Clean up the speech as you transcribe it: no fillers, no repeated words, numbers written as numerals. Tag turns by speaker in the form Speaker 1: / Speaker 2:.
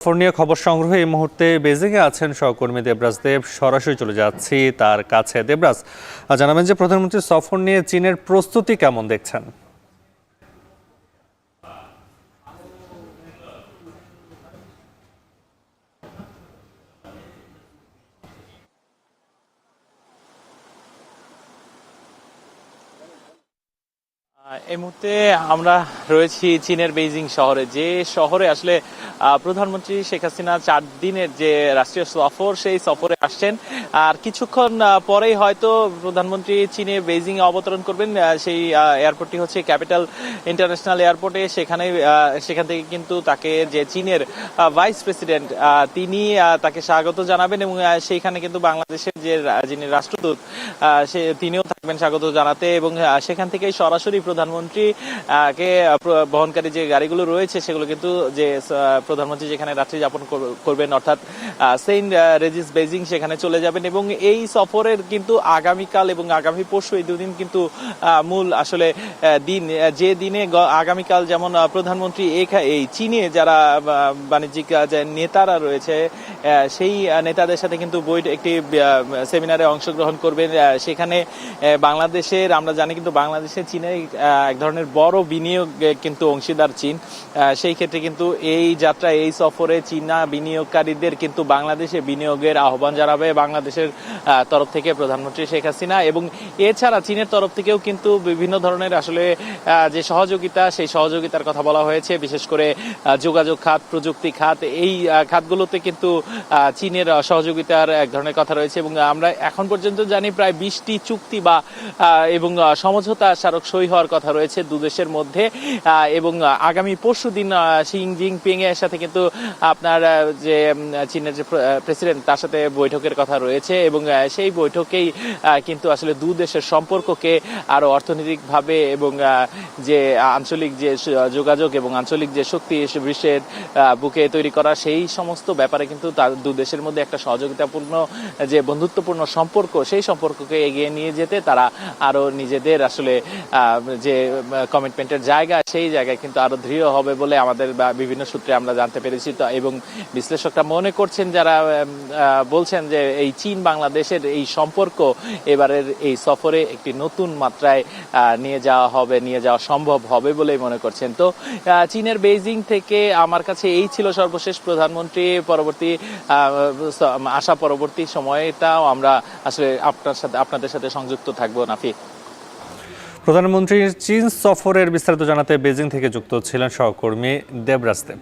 Speaker 1: নিয়ে খবর সংগ্রহে এই মুহূর্তে বেজিংয়ে আছেন সহকর্মী দেবরাজ দেব। সরাসরি চলে যাচ্ছি তার কাছে। দেবরাজ, জানাবেন যে প্রধানমন্ত্রীর সফর নিয়ে চীনের প্রস্তুতি কেমন দেখছেন?
Speaker 2: এই মুহূর্তে আমরা রয়েছি চীনের বেইজিং শহরে, যে শহরে আসলে প্রধানমন্ত্রী শেখ হাসিনা 4 দিনের যে রাষ্ট্রীয় সফর, সেই সফরে আসছেন। আর কিছুক্ষণ পরেই হয়তো প্রধানমন্ত্রী চীনে বেইজিং এ অবতরণ করবেন। সেই এয়ারপোর্টটি হচ্ছে ক্যাপিটাল ইন্টারন্যাশনাল এয়ারপোর্টে। সেখান থেকে কিন্তু তাকে যে চীনের ভাইস প্রেসিডেন্ট তিনি তাকে স্বাগত জানাবেন, এবং সেইখানে কিন্তু বাংলাদেশের যে যিনি রাষ্ট্রদূত তিনিও থাকবেন স্বাগত জানাতে। এবং সেখান থেকে সরাসরি প্রধানমন্ত্রী কে বহনকারী যে গাড়িগুলো রয়েছে সেগুলো কিন্তু যে প্রধানমন্ত্রী যেখানে রাত্রি যাপন করবেন, অর্থাৎ সেন্ট রেজিস বেইজিং, সেখানে চলে যাবেন। এবং এই সফরের কিন্তু আগামীকাল এবং আগামী পরশু এই দুদিন কিন্তু মূল আসলে দিন, যে দিনে আগামীকাল যেমন প্রধানমন্ত্রী এই চীনে যারা বাণিজ্যিক যে নেতারা রয়েছে সেই নেতাদের সাথে কিন্তু একটি সেমিনারে অংশগ্রহণ করবেন। সেখানে বাংলাদেশের, আমরা জানি কিন্তু বাংলাদেশে চীনে এক ধরনের বড় বিনিয়োগ কিন্তু অংশীদার চীন। সেই ক্ষেত্রে কিন্তু এই যাত্রা, এই সফরে চীনা বিনিয়োগকারীদের কিন্তু বাংলাদেশে বিনিয়োগের আহ্বান জানাবে বাংলাদেশের তরফ থেকে প্রধানমন্ত্রী শেখ হাসিনা। এবং এছাড়া চীনের তরফ থেকেও কিন্তু বিভিন্ন ধরনের আসলে যে সহযোগিতা, সেই সহযোগিতার কথা বলা হয়েছে। বিশেষ করে যোগাযোগ খাত, প্রযুক্তি খাত, এই খাতগুলোতে কিন্তু চীনের সহযোগিতার এক ধরনের কথা রয়েছে। এবং আমরা এখন পর্যন্ত জানি প্রায় 20টি চুক্তি বা এবং সমঝোতা স্মারক সই হওয়ার কথা রয়েছে দুদেশের মধ্যে। এবং আগামী পরশু দিন শি জিনপিং এর সাথে কিন্তু আপনার যে চীনের যে প্রেসিডেন্ট, তার সাথে বৈঠকের কথা রয়েছে। এবং সেই বৈঠকেই কিন্তু আসলে দুদেশের সম্পর্ককে আরো অর্থনৈতিকভাবে এবং যে আঞ্চলিক যে যোগাযোগ এবং আঞ্চলিক যে শক্তি বিশ্বের বুকে তৈরি করা, সেই সমস্ত ব্যাপারে কিন্তু দুদেশের মধ্যে একটা সহযোগিতাপূর্ণ যে বন্ধুত্বপূর্ণ সম্পর্ক, সেই সম্পর্ককে এগিয়ে নিয়ে যেতে তারা আরো নিজেদের আসলে যে কমিটমেন্টের জায়গা, সেই জায়গায় কিন্তু আরো দৃঢ় হবে বলে আমাদের বিভিন্ন সূত্রে আমরা জানতে পেরেছি। তো এবং বিশ্লেষকরা মনে করছেন, যারা বলছেন যে এই চীন বাংলাদেশের এই সম্পর্ক এবারের এই সফরে একটি নতুন মাত্রায় নিয়ে যাওয়া সম্ভব হবে বলেই মনে করছেন। তো চীনের বেইজিং থেকে আমার কাছে এই ছিল সর্বশেষ প্রধানমন্ত্রী পরবর্তী সময়টাও আমরা আসলে আপনাদের সাথে সংযুক্ত থাকবো। নাফি,
Speaker 1: প্রধানমন্ত্রীর চীন সফরের বিস্তারিত জানাতে বেজিং থেকে যুক্ত ছিলেন সহকর্মী দেবরাজ দেব।